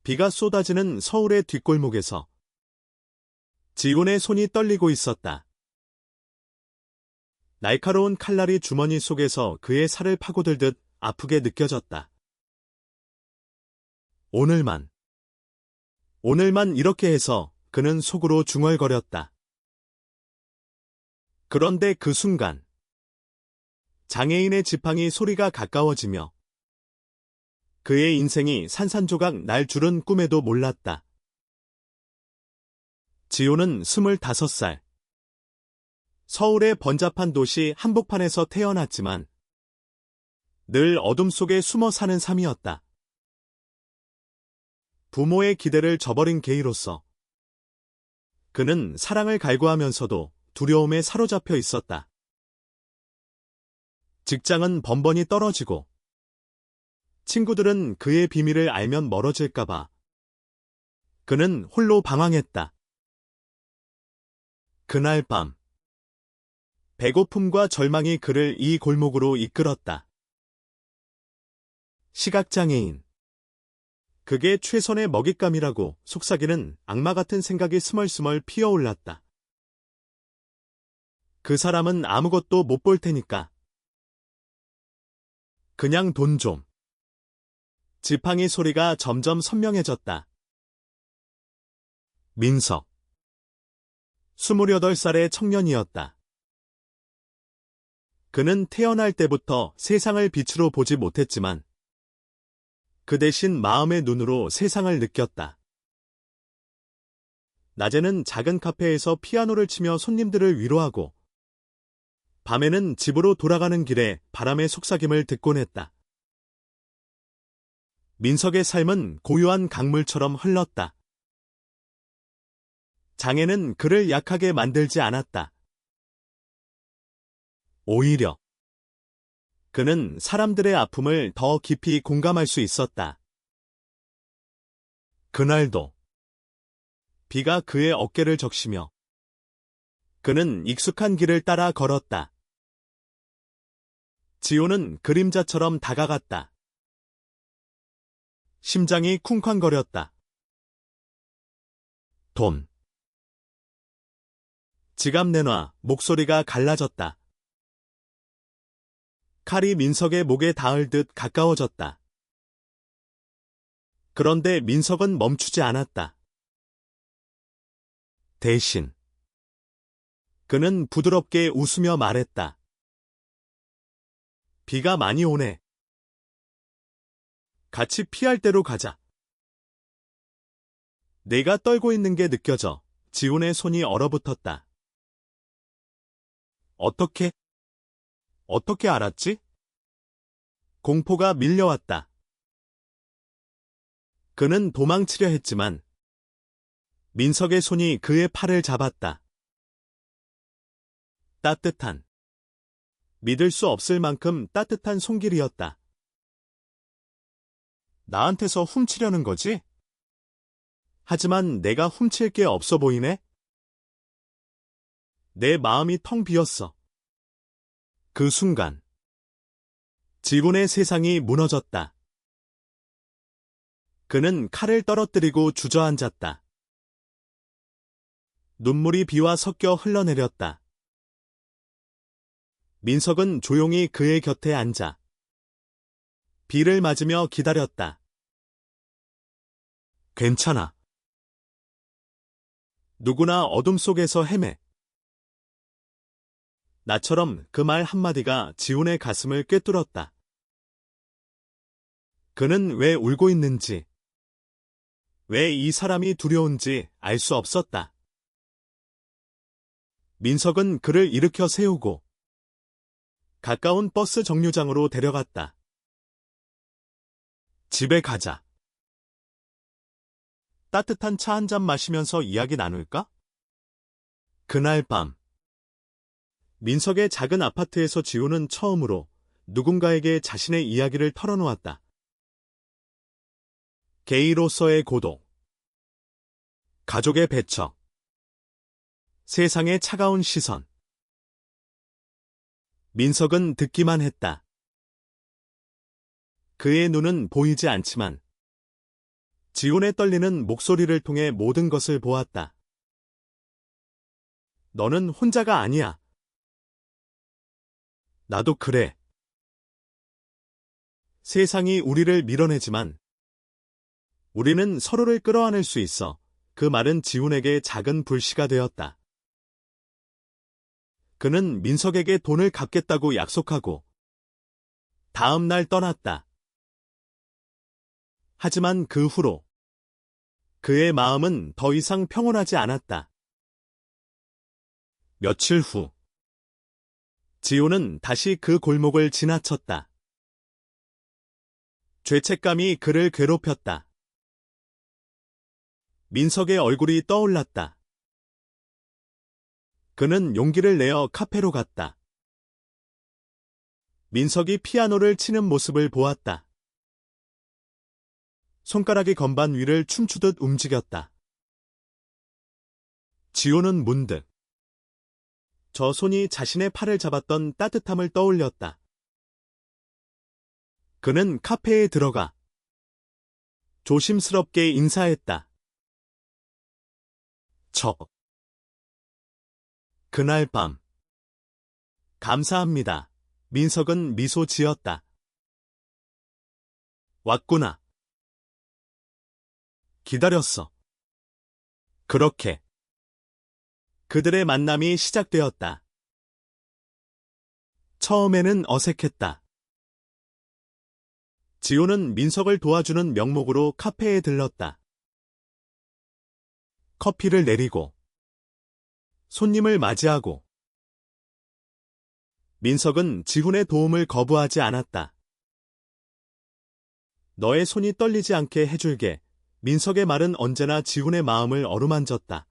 비가 쏟아지는 서울의 뒷골목에서 지훈의 손이 떨리고 있었다. 날카로운 칼날이 주머니 속에서 그의 살을 파고들듯 아프게 느껴졌다. 오늘만 이렇게 해서 그는 속으로 중얼거렸다. 그런데 그 순간 장애인의 지팡이 소리가 가까워지며 그의 인생이 산산조각 날 줄은 꿈에도 몰랐다. 지호는 25살. 서울의 번잡한 도시 한복판에서 태어났지만 늘 어둠 속에 숨어 사는 삶이었다. 부모의 기대를 저버린 게이로서 그는 사랑을 갈구하면서도 두려움에 사로잡혀 있었다. 직장은 번번이 떨어지고 친구들은 그의 비밀을 알면 멀어질까봐 그는 홀로 방황했다. 그날 밤 배고픔과 절망이 그를 이 골목으로 이끌었다. 시각장애인. 그게 최선의 먹잇감이라고 속삭이는 악마 같은 생각이 스멀스멀 피어올랐다. 그 사람은 아무것도 못 볼 테니까 그냥 돈 좀. 지팡이 소리가 점점 선명해졌다. 민석. 28살의 청년이었다. 그는 태어날 때부터 세상을 빛으로 보지 못했지만 그 대신 마음의 눈으로 세상을 느꼈다. 낮에는 작은 카페에서 피아노를 치며 손님들을 위로하고 밤에는 집으로 돌아가는 길에 바람의 속삭임을 듣곤 했다. 민석의 삶은 고요한 강물처럼 흘렀다. 장애는 그를 약하게 만들지 않았다. 오히려 그는 사람들의 아픔을 더 깊이 공감할 수 있었다. 그날도 비가 그의 어깨를 적시며 그는 익숙한 길을 따라 걸었다. 지호는 그림자처럼 다가갔다. 심장이 쿵쾅거렸다. 돈. 지갑 내놔. 목소리가 갈라졌다. 칼이 민석의 목에 닿을 듯 가까워졌다. 그런데 민석은 멈추지 않았다. 대신 그는 부드럽게 웃으며 말했다. 비가 많이 오네. 같이 피할 대로 가자. 내가 떨고 있는 게 느껴져. 지훈의 손이 얼어붙었다. 어떻게 알았지? 공포가 밀려왔다. 그는 도망치려 했지만 민석의 손이 그의 팔을 잡았다. 따뜻한, 믿을 수 없을 만큼 따뜻한 손길이었다. 나한테서 훔치려는 거지? 하지만 내가 훔칠 게 없어 보이네? 내 마음이 텅 비었어. 그 순간 지훈의 세상이 무너졌다. 그는 칼을 떨어뜨리고 주저앉았다. 눈물이 비와 섞여 흘러내렸다. 민석은 조용히 그의 곁에 앉아 비를 맞으며 기다렸다. 괜찮아. 누구나 어둠 속에서 헤매. 나처럼 그 말 한마디가 지훈의 가슴을 꿰뚫었다. 그는 왜 울고 있는지, 왜 이 사람이 두려운지 알 수 없었다. 민석은 그를 일으켜 세우고 가까운 버스 정류장으로 데려갔다. 집에 가자. 따뜻한 차 한 잔 마시면서 이야기 나눌까? 그날 밤 민석의 작은 아파트에서 지훈은 처음으로 누군가에게 자신의 이야기를 털어놓았다. 게이로서의 고독, 가족의 배척, 세상의 차가운 시선. 민석은 듣기만 했다. 그의 눈은 보이지 않지만 지훈의 떨리는 목소리를 통해 모든 것을 보았다. 너는 혼자가 아니야. 나도 그래. 세상이 우리를 밀어내지만 우리는 서로를 끌어안을 수 있어. 그 말은 지훈에게 작은 불씨가 되었다. 그는 민석에게 돈을 갚겠다고 약속하고 다음 날 떠났다. 하지만 그 후로 그의 마음은 더 이상 평온하지 않았다. 며칠 후 지훈은 다시 그 골목을 지나쳤다. 죄책감이 그를 괴롭혔다. 민석의 얼굴이 떠올랐다. 그는 용기를 내어 카페로 갔다. 민석이 피아노를 치는 모습을 보았다. 손가락이 건반 위를 춤추듯 움직였다. 지호는 문득 저 손이 자신의 팔을 잡았던 따뜻함을 떠올렸다. 그는 카페에 들어가 조심스럽게 인사했다. 그날 밤. 감사합니다. 민석은 미소 지었다. 왔구나. 기다렸어. 그렇게 그들의 만남이 시작되었다. 처음에는 어색했다. 지호는 민석을 도와주는 명목으로 카페에 들렀다. 커피를 내리고 손님을 맞이하고 민석은 지훈의 도움을 거부하지 않았다. 너의 손이 떨리지 않게 해줄게. 민석의 말은 언제나 지훈의 마음을 어루만졌다.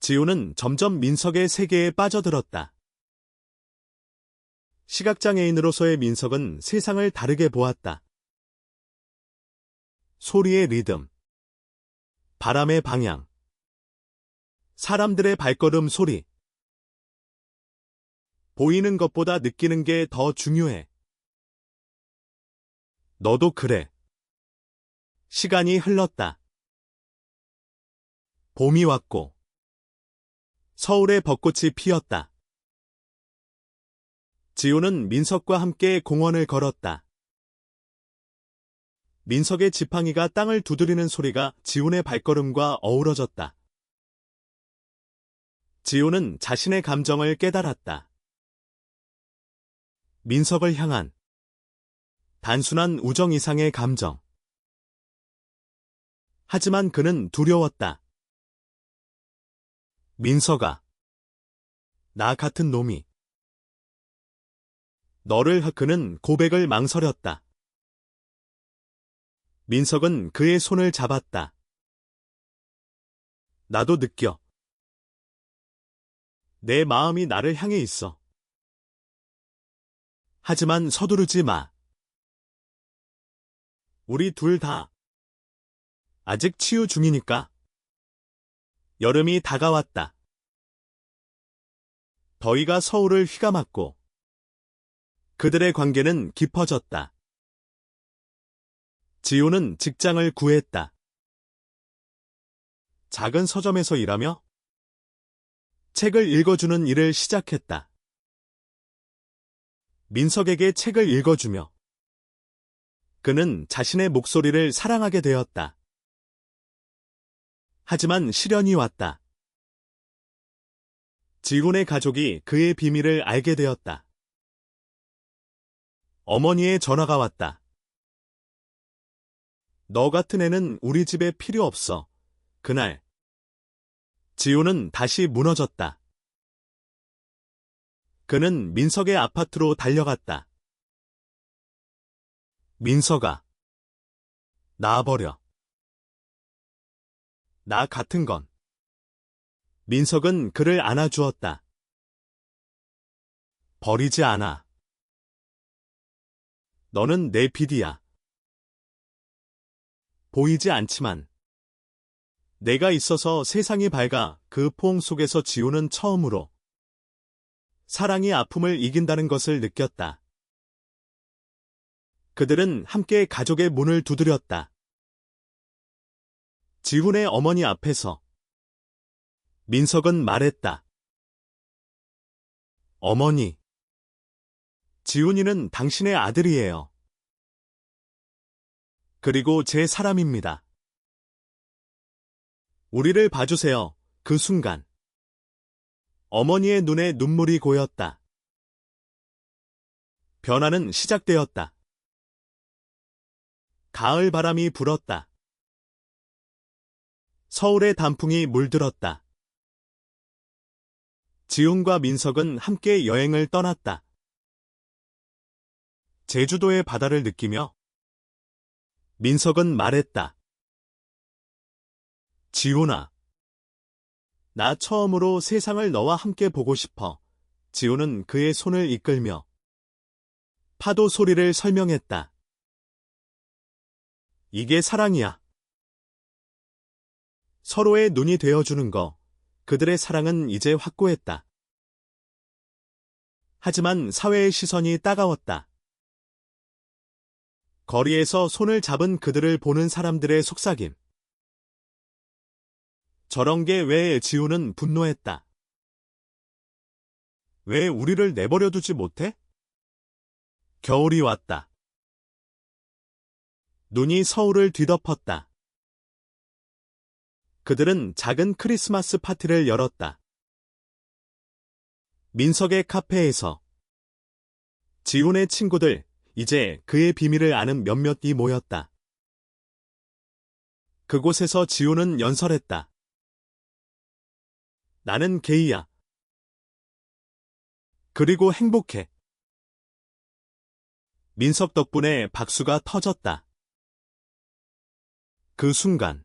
지훈은 점점 민석의 세계에 빠져들었다. 시각장애인으로서의 민석은 세상을 다르게 보았다. 소리의 리듬, 바람의 방향, 사람들의 발걸음 소리. 보이는 것보다 느끼는 게 더 중요해. 너도 그래. 시간이 흘렀다. 봄이 왔고 서울의 벚꽃이 피었다. 지호는 민석과 함께 공원을 걸었다. 민석의 지팡이가 땅을 두드리는 소리가 지훈의 발걸음과 어우러졌다. 지호는 자신의 감정을 깨달았다. 민석을 향한 단순한 우정 이상의 감정. 하지만 그는 두려웠다. 민석아, 나 같은 놈이 너를. 그는 고백을 망설였다. 민석은 그의 손을 잡았다. 나도 느껴. 내 마음이 나를 향해 있어. 하지만 서두르지 마. 우리 둘 다 아직 치유 중이니까. 여름이 다가왔다. 더위가 서울을 휘감았고 그들의 관계는 깊어졌다. 지호는 직장을 구했다. 작은 서점에서 일하며 책을 읽어주는 일을 시작했다. 민석에게 책을 읽어주며 그는 자신의 목소리를 사랑하게 되었다. 하지만 시련이 왔다. 지훈의 가족이 그의 비밀을 알게 되었다. 어머니의 전화가 왔다. 너 같은 애는 우리 집에 필요 없어. 그날 지훈은 다시 무너졌다. 그는 민석의 아파트로 달려갔다. 민석아, 놔버려. 나 같은 건. 민석은 그를 안아주었다. 버리지 않아. 너는 내 빛이야. 보이지 않지만 내가 있어서 세상이 밝아. 그 포옹 속에서 지호는 처음으로 사랑이 아픔을 이긴다는 것을 느꼈다. 그들은 함께 가족의 문을 두드렸다. 지훈의 어머니 앞에서 민석은 말했다. 어머니, 지훈이는 당신의 아들이에요. 그리고 제 사람입니다. 우리를 봐주세요. 그 순간 어머니의 눈에 눈물이 고였다. 변화는 시작되었다. 가을 바람이 불었다. 서울의 단풍이 물들었다. 지훈과 민석은 함께 여행을 떠났다. 제주도의 바다를 느끼며 민석은 말했다. 지훈아, 나 처음으로 세상을 너와 함께 보고 싶어. 지훈은 그의 손을 이끌며 파도 소리를 설명했다. 이게 사랑이야. 서로의 눈이 되어주는 거. 그들의 사랑은 이제 확고했다. 하지만 사회의 시선이 따가웠다. 거리에서 손을 잡은 그들을 보는 사람들의 속삭임. 저런 게 왜 지훈은 분노했다. 왜 우리를 내버려두지 못해? 겨울이 왔다. 눈이 서울을 뒤덮었다. 그들은 작은 크리스마스 파티를 열었다. 민석의 카페에서 지훈의 친구들, 이제 그의 비밀을 아는 몇몇이 모였다. 그곳에서 지훈은 연설했다. 나는 게이야. 그리고 행복해. 민석 덕분에 박수가 터졌다. 그 순간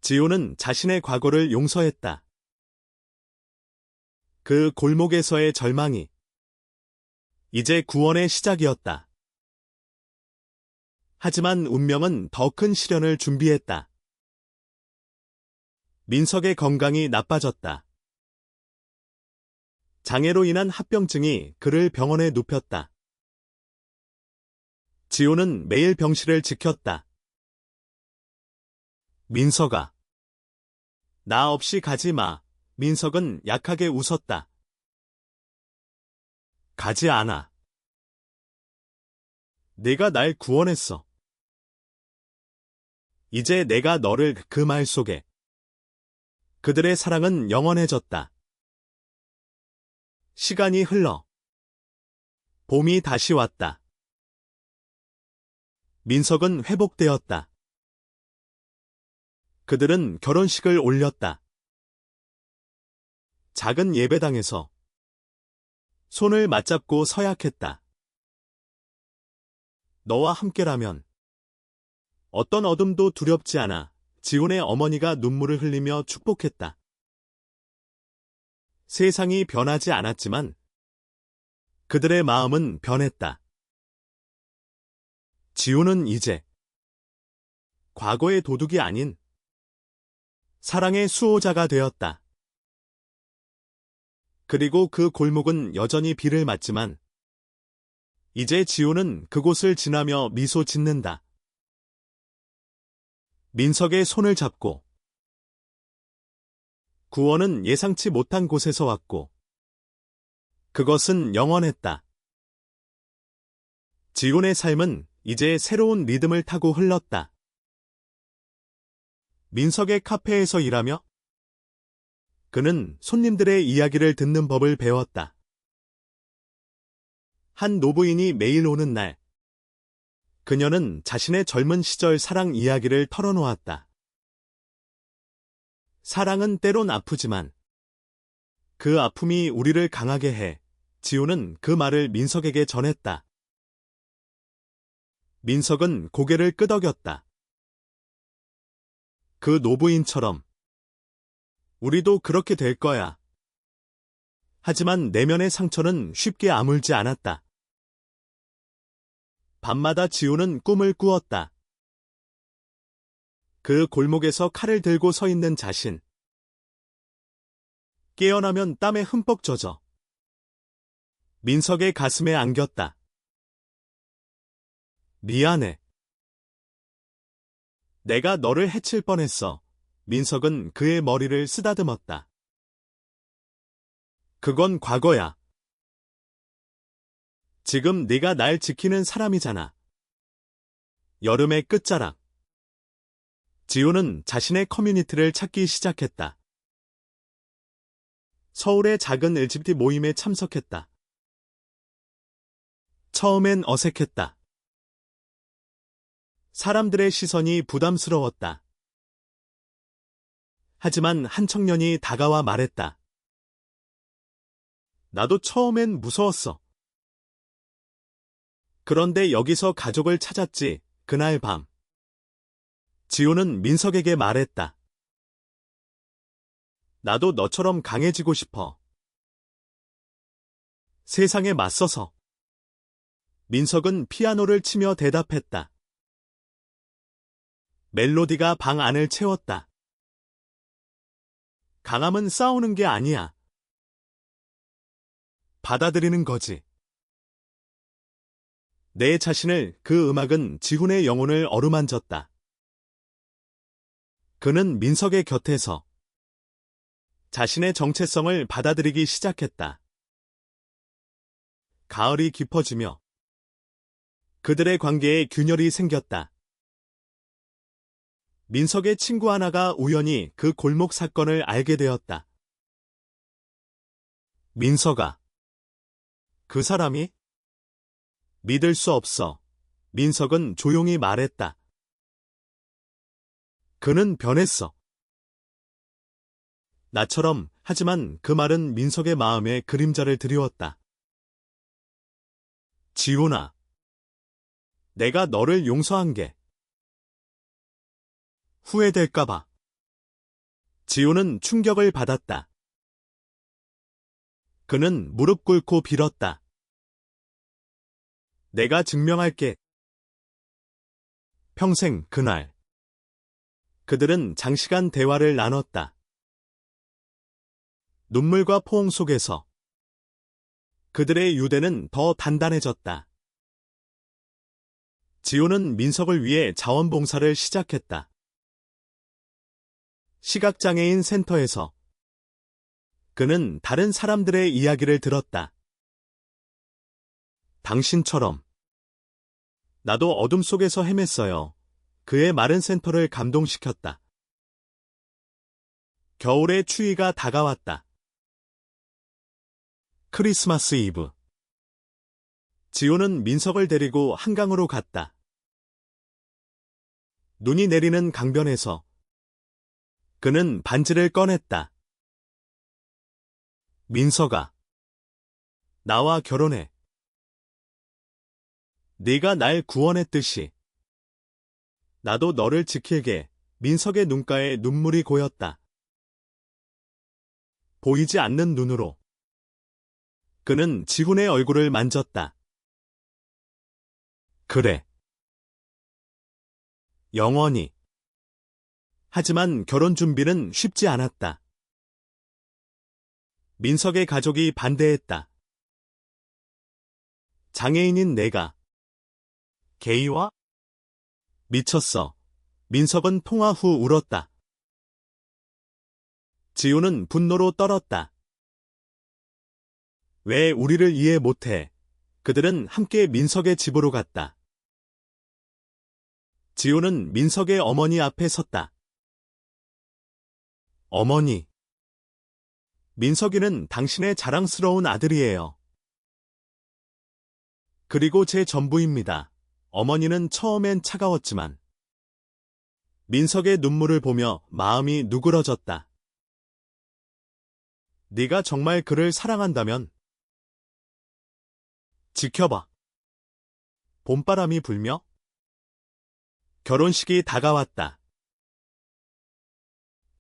지훈은 자신의 과거를 용서했다. 그 골목에서의 절망이 이제 구원의 시작이었다. 하지만 운명은 더 큰 시련을 준비했다. 민석의 건강이 나빠졌다. 장애로 인한 합병증이 그를 병원에 눕혔다. 지훈은 매일 병실을 지켰다. 민석아, 나 없이 가지 마. 민석은 약하게 웃었다. 가지 않아. 내가 날 구원했어. 이제 내가 너를 그 말 속에. 그들의 사랑은 영원해졌다. 시간이 흘러 봄이 다시 왔다. 민석은 회복되었다. 그들은 결혼식을 올렸다. 작은 예배당에서 손을 맞잡고 서약했다. 너와 함께라면 어떤 어둠도 두렵지 않아. 지훈의 어머니가 눈물을 흘리며 축복했다. 세상이 변하지 않았지만 그들의 마음은 변했다. 지훈은 이제 과거의 도둑이 아닌 사랑의 수호자가 되었다. 그리고 그 골목은 여전히 비를 맞지만 이제 지훈은 그곳을 지나며 미소 짓는다. 민석의 손을 잡고 구원은 예상치 못한 곳에서 왔고 그것은 영원했다. 지훈의 삶은 이제 새로운 리듬을 타고 흘렀다. 민석의 카페에서 일하며 그는 손님들의 이야기를 듣는 법을 배웠다. 한 노부인이 매일 오는 날, 그녀는 자신의 젊은 시절 사랑 이야기를 털어놓았다. 사랑은 때론 아프지만 그 아픔이 우리를 강하게 해. 지훈은 그 말을 민석에게 전했다. 민석은 고개를 끄덕였다. 그 노부인처럼 우리도 그렇게 될 거야. 하지만 내면의 상처는 쉽게 아물지 않았다. 밤마다 지훈은 꿈을 꾸었다. 그 골목에서 칼을 들고 서 있는 자신. 깨어나면 땀에 흠뻑 젖어 민석의 가슴에 안겼다. 미안해. 내가 너를 해칠 뻔했어. 민석은 그의 머리를 쓰다듬었다. 그건 과거야. 지금 네가 날 지키는 사람이잖아. 여름의 끝자락. 지우는 자신의 커뮤니티를 찾기 시작했다. 서울의 작은 LGBT 모임에 참석했다. 처음엔 어색했다. 사람들의 시선이 부담스러웠다. 하지만 한 청년이 다가와 말했다. 나도 처음엔 무서웠어. 그런데 여기서 가족을 찾았지. 그날 밤. 지호는 민석에게 말했다. 나도 너처럼 강해지고 싶어. 세상에 맞서서. 민석은 피아노를 치며 대답했다. 멜로디가 방 안을 채웠다. 강함은 싸우는 게 아니야. 받아들이는 거지. 내 자신을 그 음악은 지훈의 영혼을 어루만졌다. 그는 민석의 곁에서 자신의 정체성을 받아들이기 시작했다. 가을이 깊어지며 그들의 관계에 균열이 생겼다. 민석의 친구 하나가 우연히 그 골목 사건을 알게 되었다. 민석아. 그 사람이? 믿을 수 없어. 민석은 조용히 말했다. 그는 변했어. 나처럼. 하지만 그 말은 민석의 마음에 그림자를 드리웠다. 지훈아. 내가 너를 용서한 게 후회될까봐. 지훈은 충격을 받았다. 그는 무릎 꿇고 빌었다. 내가 증명할게. 평생 그날. 그들은 장시간 대화를 나눴다. 눈물과 포옹 속에서 그들의 유대는 더 단단해졌다. 지호는 민석을 위해 자원봉사를 시작했다. 시각장애인 센터에서 그는 다른 사람들의 이야기를 들었다. 당신처럼 나도 어둠 속에서 헤맸어요. 그의 마른 센터를 감동시켰다. 겨울의 추위가 다가왔다. 크리스마스 이브. 지호는 민석을 데리고 한강으로 갔다. 눈이 내리는 강변에서 그는 반지를 꺼냈다. 민석아, 나와 결혼해. 네가 날 구원했듯이 나도 너를 지킬게. 민석의 눈가에 눈물이 고였다. 보이지 않는 눈으로 그는 지훈의 얼굴을 만졌다. 그래. 영원히. 하지만 결혼 준비는 쉽지 않았다. 민석의 가족이 반대했다. 장애인인 내가 게이와? 미쳤어. 민석은 통화 후 울었다. 지훈은 분노로 떨었다. 왜 우리를 이해 못해? 그들은 함께 민석의 집으로 갔다. 지훈은 민석의 어머니 앞에 섰다. 어머니. 민석이는 당신의 자랑스러운 아들이에요. 그리고 제 전부입니다. 어머니는 처음엔 차가웠지만 민석의 눈물을 보며 마음이 누그러졌다. 네가 정말 그를 사랑한다면 지켜봐. 봄바람이 불며 결혼식이 다가왔다.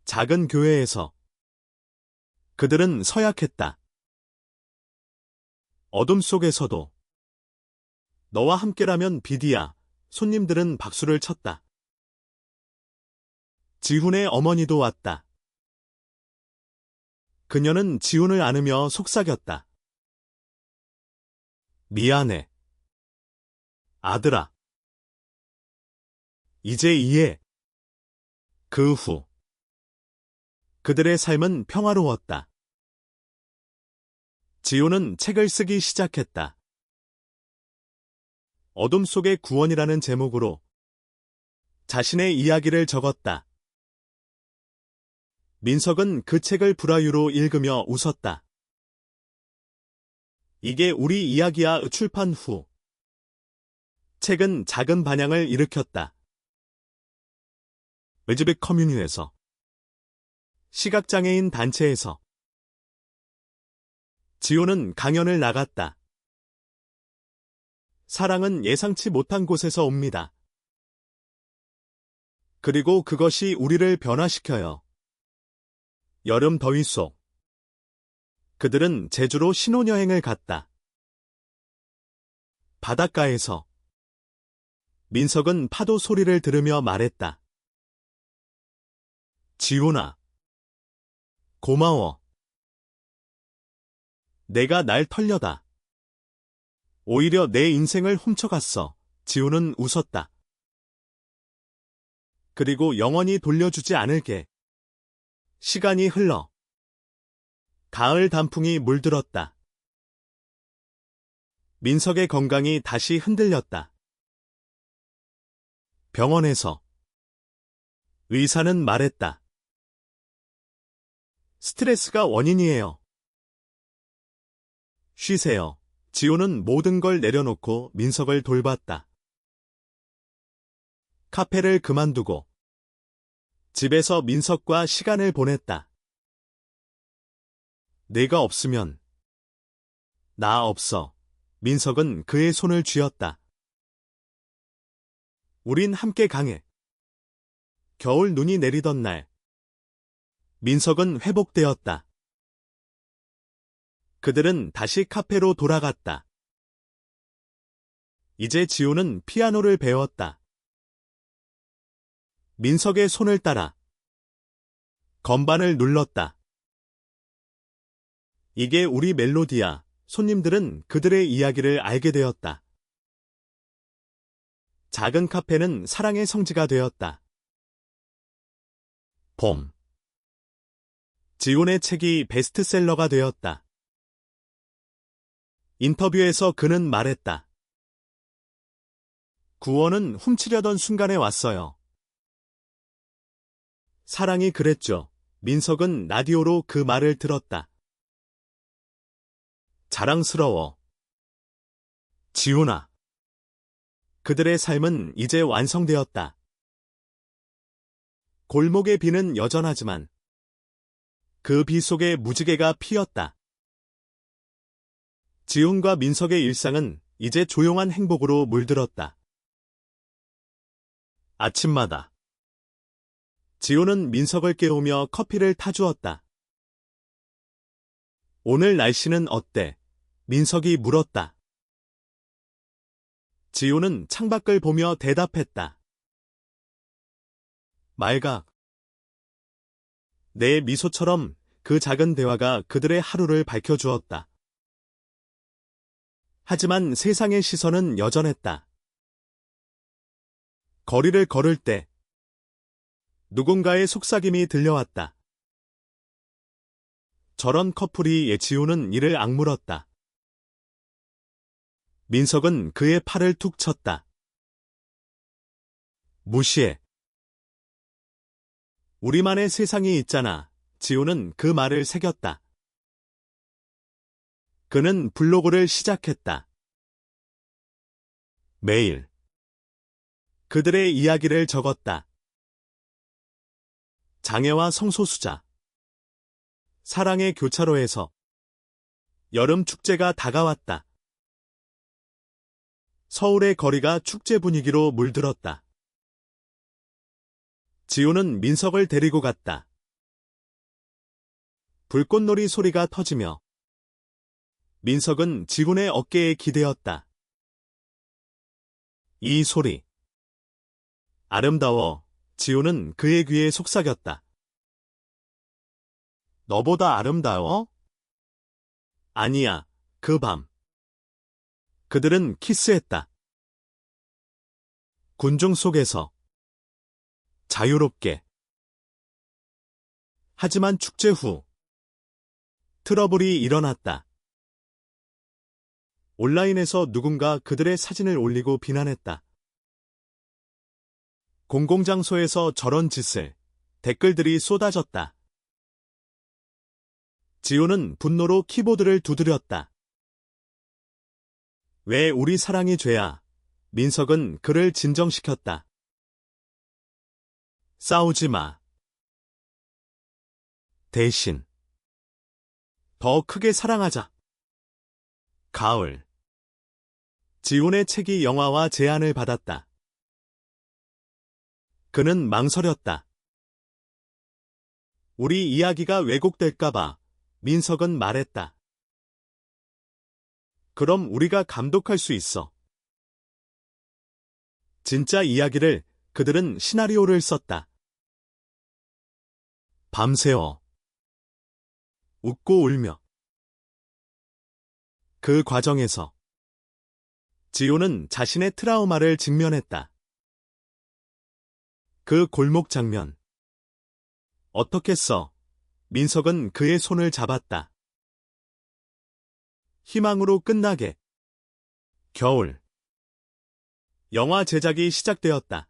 작은 교회에서 그들은 서약했다. 어둠 속에서도 너와 함께라면 비디야. 손님들은 박수를 쳤다. 지훈의 어머니도 왔다. 그녀는 지훈을 안으며 속삭였다. 미안해. 아들아. 이제 이해. 그 후 그들의 삶은 평화로웠다. 지호는 책을 쓰기 시작했다. 어둠 속의 구원이라는 제목으로 자신의 이야기를 적었다. 민석은 그 책을 불화유로 읽으며 웃었다. 이게 우리 이야기야. 출판 후 책은 작은 반향을 일으켰다. 레즈빅 커뮤니에서, 시각장애인 단체에서 지호는 강연을 나갔다. 사랑은 예상치 못한 곳에서 옵니다. 그리고 그것이 우리를 변화시켜요. 여름 더위 속 그들은 제주로 신혼여행을 갔다. 바닷가에서 민석은 파도 소리를 들으며 말했다. 지훈아, 고마워. 내가 날 털려다. 오히려 내 인생을 훔쳐갔어. 지훈은 웃었다. 그리고 영원히 돌려주지 않을게. 시간이 흘러 가을 단풍이 물들었다. 민석의 건강이 다시 흔들렸다. 병원에서 의사는 말했다. 스트레스가 원인이에요. 쉬세요. 지호는 모든 걸 내려놓고 민석을 돌봤다. 카페를 그만두고 집에서 민석과 시간을 보냈다. 내가 없으면 나 없어. 민석은 그의 손을 쥐었다. 우린 함께 강해. 겨울 눈이 내리던 날 민석은 회복되었다. 그들은 다시 카페로 돌아갔다. 이제 지호는 피아노를 배웠다. 민석의 손을 따라 건반을 눌렀다. 이게 우리 멜로디야. 손님들은 그들의 이야기를 알게 되었다. 작은 카페는 사랑의 성지가 되었다. 봄. 지훈의 책이 베스트셀러가 되었다. 인터뷰에서 그는 말했다. 구원은 훔치려던 순간에 왔어요. 사랑이 그랬죠. 민석은 라디오로 그 말을 들었다. 자랑스러워. 지훈아. 그들의 삶은 이제 완성되었다. 골목의 비는 여전하지만 그 비 속에 무지개가 피었다. 지훈과 민석의 일상은 이제 조용한 행복으로 물들었다. 아침마다 지훈은 민석을 깨우며 커피를 타주었다. 오늘 날씨는 어때? 민석이 물었다. 지훈은 창밖을 보며 대답했다. 맑아. 내 미소처럼 그 작은 대화가 그들의 하루를 밝혀주었다. 하지만 세상의 시선은 여전했다. 거리를 걸을 때 누군가의 속삭임이 들려왔다. 저런 커플이. 지훈은 이를 악물었다. 민석은 그의 팔을 툭 쳤다. 무시해. 우리만의 세상이 있잖아. 지훈은 그 말을 새겼다. 그는 블로그를 시작했다. 매일 그들의 이야기를 적었다. 장애와 성소수자, 사랑의 교차로에서 여름 축제가 다가왔다. 서울의 거리가 축제 분위기로 물들었다. 지호는 민석을 데리고 갔다. 불꽃놀이 소리가 터지며 민석은 지훈의 어깨에 기대었다. 이 소리. 아름다워. 지훈은 그의 귀에 속삭였다. 너보다 아름다워? 아니야. 그 밤. 그들은 키스했다. 군중 속에서 자유롭게. 하지만 축제 후 트러블이 일어났다. 온라인에서 누군가 그들의 사진을 올리고 비난했다. 공공장소에서 저런 짓을 댓글들이 쏟아졌다. 지호는 분노로 키보드를 두드렸다. 왜 우리 사랑이 죄야? 민석은 그를 진정시켰다. 싸우지 마. 대신 더 크게 사랑하자. 가을. 지훈의 책이 영화화 제안을 받았다. 그는 망설였다. 우리 이야기가 왜곡될까봐 민석은 말했다. 그럼 우리가 감독할 수 있어. 진짜 이야기를 그들은 시나리오를 썼다. 밤새워. 웃고 울며. 그 과정에서 지호는 자신의 트라우마를 직면했다. 그 골목 장면. 어떻게 써? 민석은 그의 손을 잡았다. 희망으로 끝나게. 겨울. 영화 제작이 시작되었다.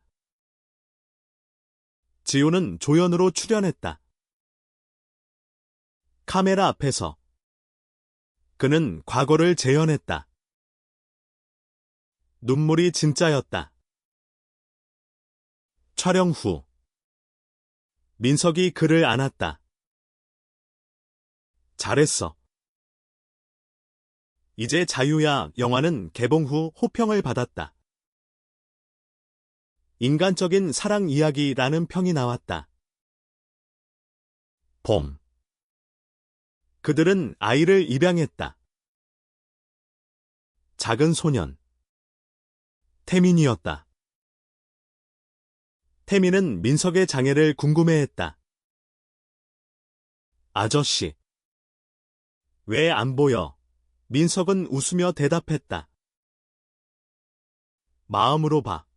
지호는 조연으로 출연했다. 카메라 앞에서 그는 과거를 재현했다. 눈물이 진짜였다. 촬영 후 민석이 그를 안았다. 잘했어. 이제 자유야. 영화는 개봉 후 호평을 받았다. 인간적인 사랑 이야기라는 평이 나왔다. 봄. 그들은 아이를 입양했다. 작은 소년. 태민이었다. 태민은 민석의 장애를 궁금해했다. 아저씨. 왜 안 보여? 민석은 웃으며 대답했다. 마음으로 봐.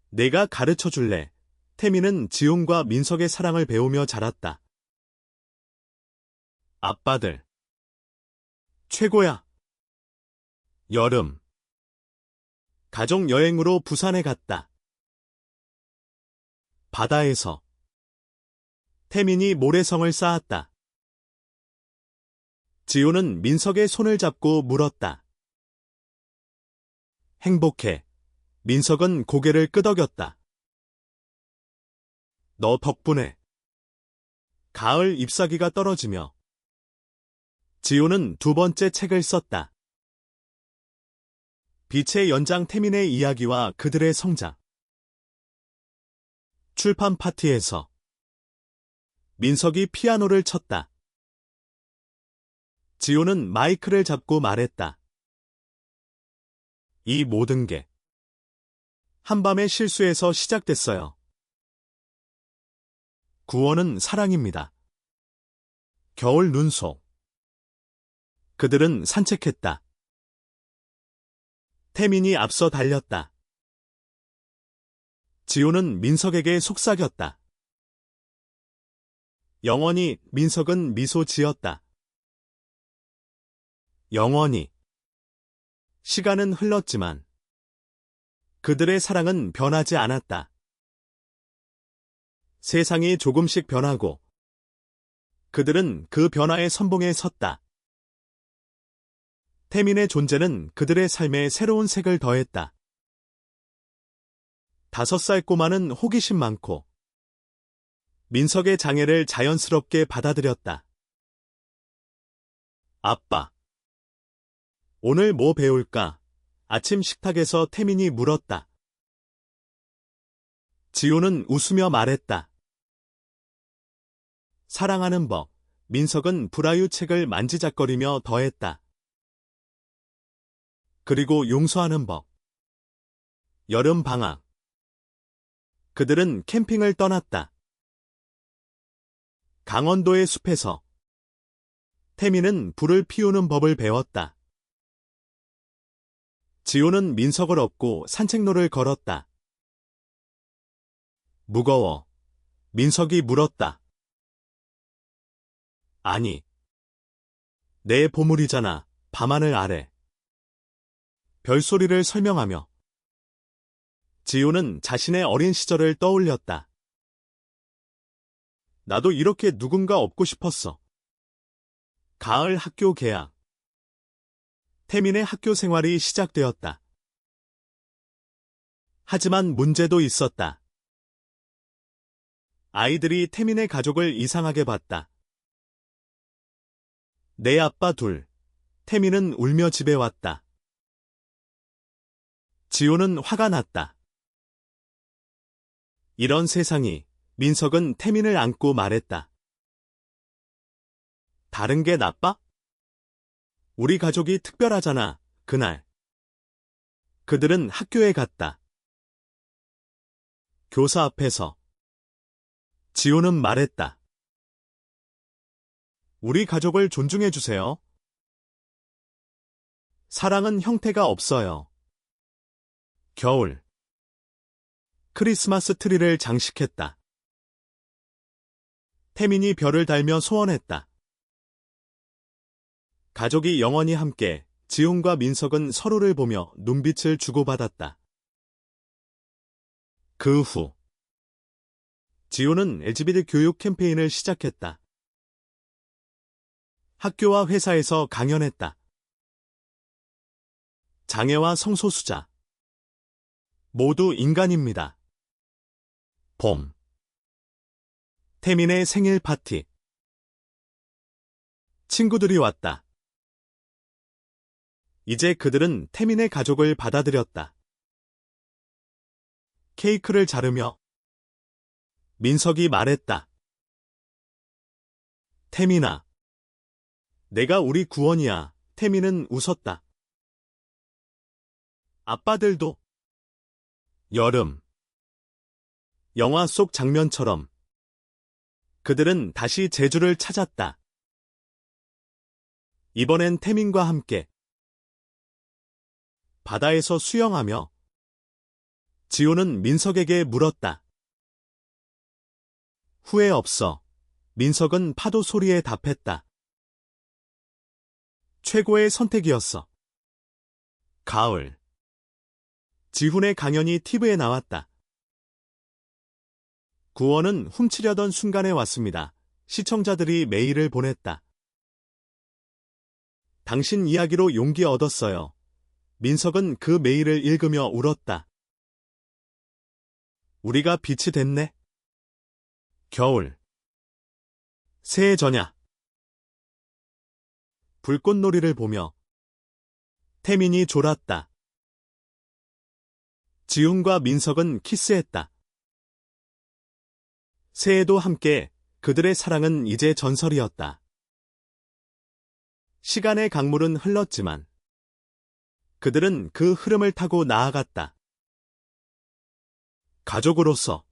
내가 가르쳐 줄래. 태민은 지훈과 민석의 사랑을 배우며 자랐다. 아빠들. 최고야. 여름. 가족 여행으로 부산에 갔다. 바다에서. 태민이 모래성을 쌓았다. 지호는 민석의 손을 잡고 물었다. 행복해. 민석은 고개를 끄덕였다. 너 덕분에. 가을 잎사귀가 떨어지며 지호는 두 번째 책을 썼다. 빛의 연장 태민의 이야기와 그들의 성장. 출판 파티에서 민석이 피아노를 쳤다. 지호는 마이크를 잡고 말했다. 이 모든 게 한밤의 실수에서 시작됐어요. 구원은 사랑입니다. 겨울 눈 속. 그들은 산책했다. 태민이 앞서 달렸다. 지호는 민석에게 속삭였다. 영원히. 민석은 미소 지었다. 영원히. 시간은 흘렀지만 그들의 사랑은 변하지 않았다. 세상이 조금씩 변하고 그들은 그 변화의 선봉에 섰다. 태민의 존재는 그들의 삶에 새로운 색을 더했다. 5살 꼬마는 호기심 많고 민석의 장애를 자연스럽게 받아들였다. 아빠. 오늘 뭐 배울까? 아침 식탁에서 태민이 물었다. 지호는 웃으며 말했다. 사랑하는 법. 민석은 브라유 책을 만지작거리며 더했다. 그리고 용서하는 법. 여름 방학. 그들은 캠핑을 떠났다. 강원도의 숲에서 태민은 불을 피우는 법을 배웠다. 지호는 민석을 업고 산책로를 걸었다. 무거워. 민석이 물었다. 아니, 내 보물이잖아. 밤하늘 아래. 별소리를 설명하며 지우는 자신의 어린 시절을 떠올렸다. 나도 이렇게 누군가 업고 싶었어. 가을 학교 개학. 태민의 학교 생활이 시작되었다. 하지만 문제도 있었다. 아이들이 태민의 가족을 이상하게 봤다. 내 아빠 둘. 태민은 울며 집에 왔다. 지우는 화가 났다. 이런 세상이. 민석은 태민을 안고 말했다. 다른 게 나빠? 우리 가족이 특별하잖아, 그날. 그들은 학교에 갔다. 교사 앞에서 지우는 말했다. 우리 가족을 존중해주세요. 사랑은 형태가 없어요. 겨울. 크리스마스 트리를 장식했다. 태민이 별을 달며 소원했다. 가족이 영원히 함께. 지훈과 민석은 서로를 보며 눈빛을 주고받았다. 그 후 지훈은 LGBT 교육 캠페인을 시작했다. 학교와 회사에서 강연했다. 장애와 성소수자 모두 인간입니다. 봄. 태민의 생일 파티. 친구들이 왔다. 이제 그들은 태민의 가족을 받아들였다. 케이크를 자르며 민석이 말했다. 태민아, 내가 우리 구원이야. 태민은 웃었다. 아빠들도. 여름. 영화 속 장면처럼 그들은 다시 제주를 찾았다. 이번엔 태민과 함께 바다에서 수영하며 지호는 민석에게 물었다. 후회 없어. 민석은 파도 소리에 답했다. 최고의 선택이었어. 가을. 지훈의 강연이 TV에 나왔다. 구원은 훔치려던 순간에 왔습니다. 시청자들이 메일을 보냈다. 당신 이야기로 용기 얻었어요. 민석은 그 메일을 읽으며 울었다. 우리가 빛이 됐네. 겨울. 새해 전야. 불꽃놀이를 보며 태민이 졸았다. 지훈과 민석은 키스했다. 새해도 함께. 그들의 사랑은 이제 전설이었다. 시간의 강물은 흘렀지만 그들은 그 흐름을 타고 나아갔다. 가족으로서,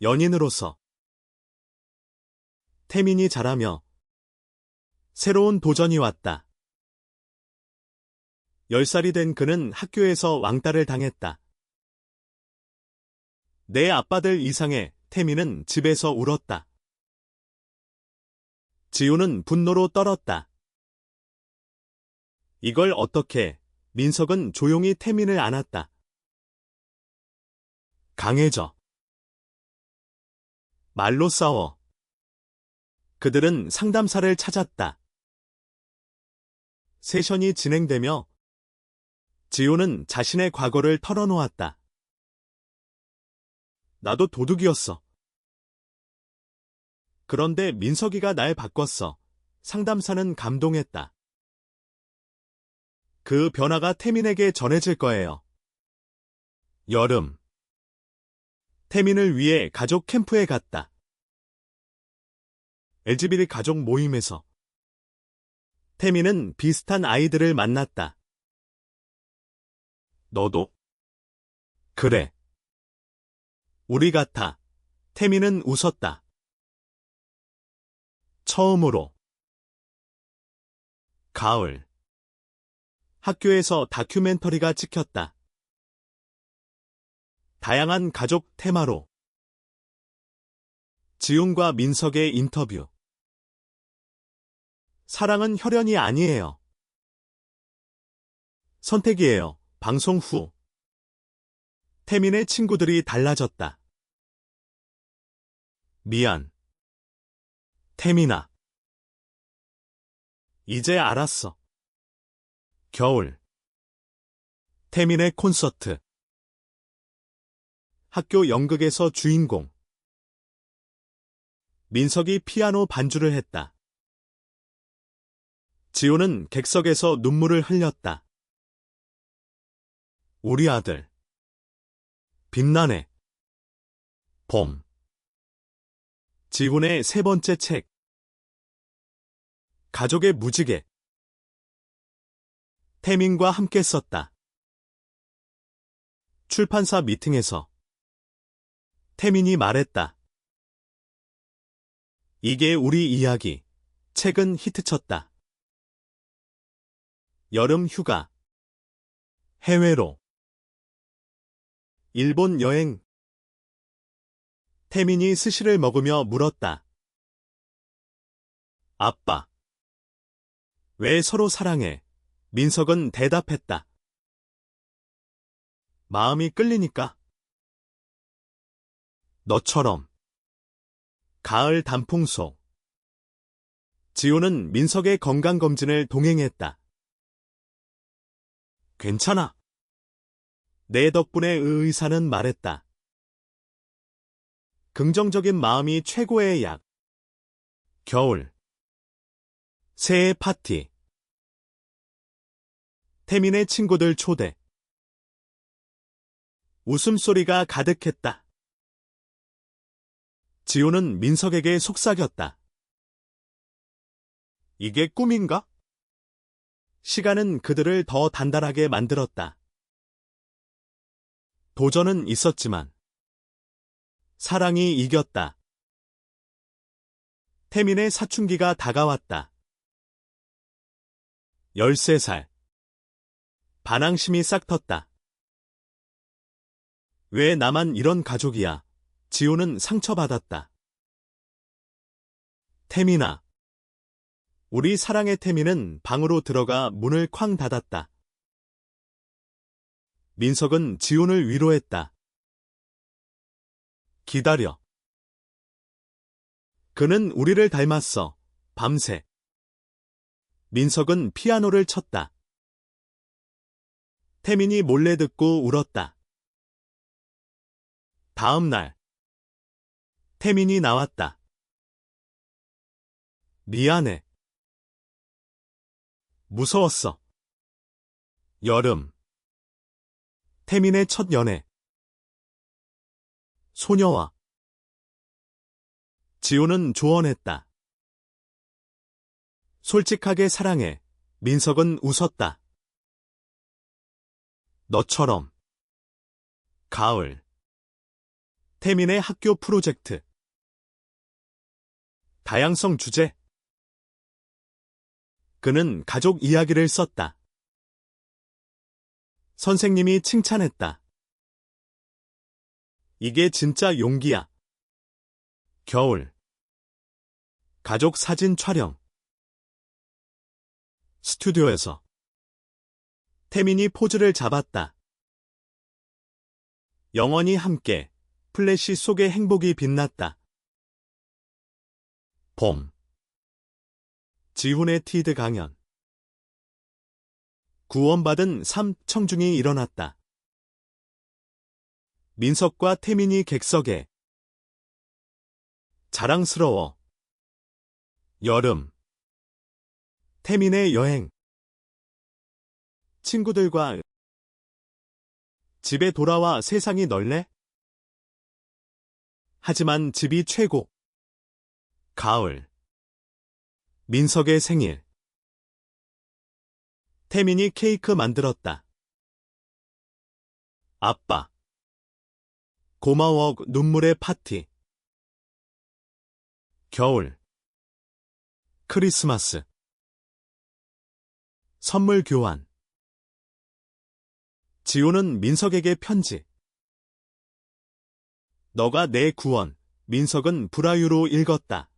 연인으로서. 태민이 자라며 새로운 도전이 왔다. 10살이 된 그는 학교에서 왕따를 당했다. 내 아빠들 이상해. 태민은 집에서 울었다. 지우는 분노로 떨었다. 이걸 어떻게. 민석은 조용히 태민을 안았다. 강해져. 말로 싸워. 그들은 상담사를 찾았다. 세션이 진행되며 지호는 자신의 과거를 털어놓았다. 나도 도둑이었어. 그런데 민석이가 날 바꿨어. 상담사는 감동했다. 그 변화가 태민에게 전해질 거예요. 여름. 태민을 위해 가족 캠프에 갔다. LGBT 가족 모임에서 태민은 비슷한 아이들을 만났다. 너도? 그래. 우리 같아. 태민은 웃었다. 처음으로. 가을. 학교에서 다큐멘터리가 찍혔다. 다양한 가족 테마로 지훈과 민석의 인터뷰. 사랑은 혈연이 아니에요. 선택이에요. 방송 후. 태민의 친구들이 달라졌다. 미안. 태민아. 이제 알았어. 겨울. 태민의 콘서트. 학교 연극에서 주인공. 민석이 피아노 반주를 했다. 지호는 객석에서 눈물을 흘렸다. 우리 아들. 빛나네. 봄. 지훈의 세 번째 책. 가족의 무지개. 태민과 함께 썼다. 출판사 미팅에서 태민이 말했다. 이게 우리 이야기. 책은 히트쳤다. 여름 휴가. 해외로. 일본 여행. 태민이 스시를 먹으며 물었다. 아빠. 왜 서로 사랑해? 민석은 대답했다. 마음이 끌리니까. 너처럼. 가을 단풍소. 지호는 민석의 건강검진을 동행했다. 괜찮아. 내 덕분에 의사는 말했다. 긍정적인 마음이 최고의 약. 겨울. 새해 파티. 태민의 친구들 초대. 웃음소리가 가득했다. 지호는 민석에게 속삭였다. 이게 꿈인가? 시간은 그들을 더 단단하게 만들었다. 도전은 있었지만 사랑이 이겼다. 태민의 사춘기가 다가왔다. 13살. 반항심이 싹 텄다. 왜 나만 이런 가족이야? 지호는 상처받았다. 태민아. 우리 사랑의 태민은 방으로 들어가 문을 쾅 닫았다. 민석은 지훈을 위로했다. 기다려. 그는 우리를 닮았어. 밤새. 민석은 피아노를 쳤다. 태민이 몰래 듣고 울었다. 다음 날. 태민이 나왔다. 미안해. 무서웠어. 여름. 태민의 첫 연애. 소녀와. 지호는 조언했다. 솔직하게 사랑해. 민석은 웃었다. 너처럼. 가을. 태민의 학교 프로젝트. 다양성 주제. 그는 가족 이야기를 썼다. 선생님이 칭찬했다. 이게 진짜 용기야. 겨울. 가족 사진 촬영. 스튜디오에서. 태민이 포즈를 잡았다. 영원히 함께. 플래시 속의 행복이 빛났다. 봄. 지훈의 티드 강연. 구원받은 삶 청중이 일어났다. 민석과 태민이 객석에. 자랑스러워. 여름. 태민의 여행. 친구들과. 집에 돌아와 세상이 넓네? 하지만 집이 최고. 가을. 민석의 생일. 태민이 케이크 만들었다. 아빠. 고마워. 눈물의 파티. 겨울. 크리스마스. 선물 교환. 지호는 민석에게 편지. 너가 내 구원. 민석은 불화유로 읽었다.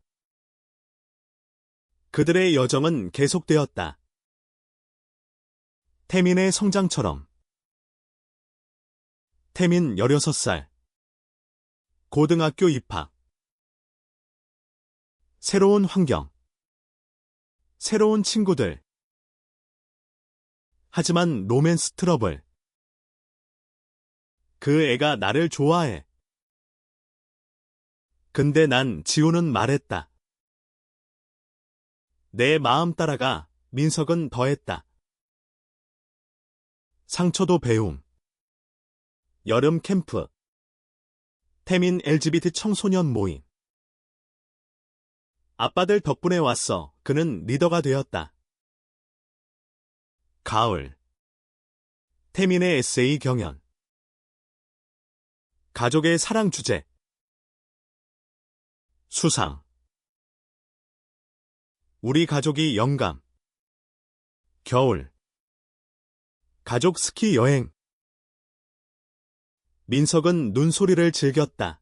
그들의 여정은 계속되었다. 태민의 성장처럼. 태민 16살. 고등학교 입학. 새로운 환경. 새로운 친구들. 하지만 로맨스 트러블. 그 애가 나를 좋아해. 근데 난 지우는 말했다. 내 마음 따라가. 민석은 더했다. 상처도 배움. 여름 캠프. 태민 LGBT 청소년 모임. 아빠들 덕분에 왔어. 그는 리더가 되었다. 가을. 태민의 에세이 경연. 가족의 사랑 주제. 수상. 우리 가족이 영감. 겨울. 가족 스키 여행. 민석은 눈소리를 즐겼다.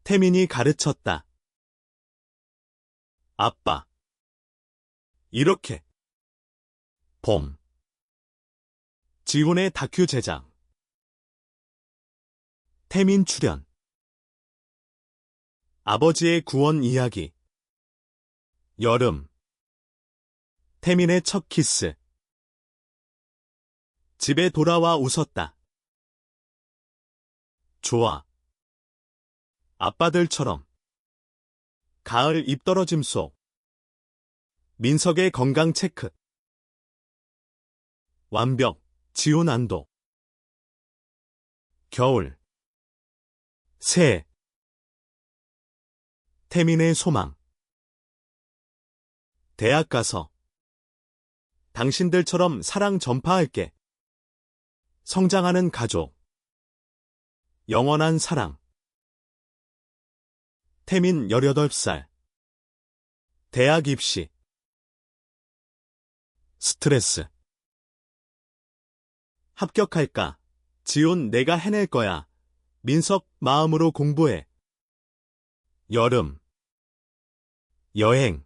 태민이 가르쳤다. 아빠. 이렇게. 봄. 지훈의 다큐 제작. 태민 출연. 아버지의 구원 이야기. 여름. 태민의 첫 키스. 집에 돌아와 웃었다. 좋아. 아빠들처럼. 가을 입떨어짐 속. 민석의 건강 체크. 완벽. 지훈 안도. 겨울. 새. 태민의 소망. 대학 가서. 당신들처럼 사랑 전파할게. 성장하는 가족. 영원한 사랑. 태민 18살. 대학 입시. 스트레스. 합격할까? 지훈 내가 해낼 거야. 민석 마음으로 공부해. 여름. 여행.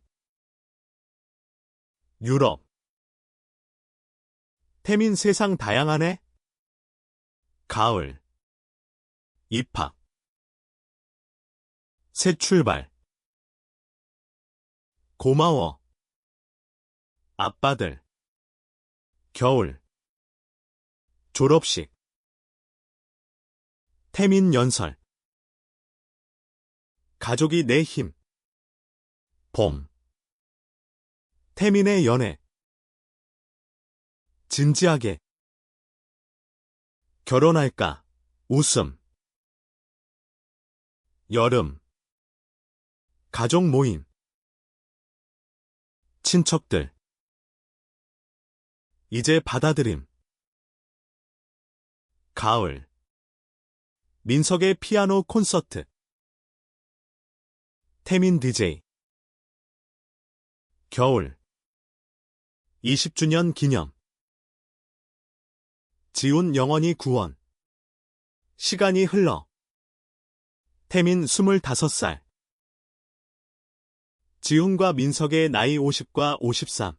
유럽. 태민 세상 다양하네. 가을. 입학. 새 출발. 고마워. 아빠들. 겨울. 졸업식. 태민 연설. 가족이 내 힘. 봄. 태민의 연애. 진지하게. 결혼할까? 웃음. 여름. 가족 모임. 친척들. 이제 받아들임. 가을. 민석의 피아노 콘서트. 태민 DJ. 겨울. 20주년 기념. 지훈 영원히 구원. 시간이 흘러. 태민 25살. 지훈과 민석의 나이 50과 53.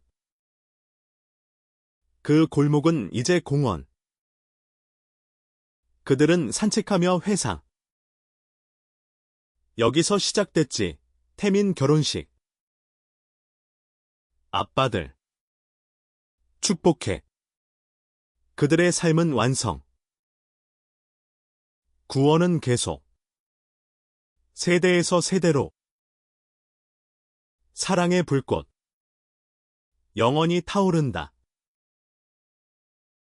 그 골목은 이제 공원. 그들은 산책하며 회상. 여기서 시작됐지. 태민 결혼식. 아빠들. 축복해. 그들의 삶은 완성. 구원은 계속. 세대에서 세대로. 사랑의 불꽃. 영원히 타오른다.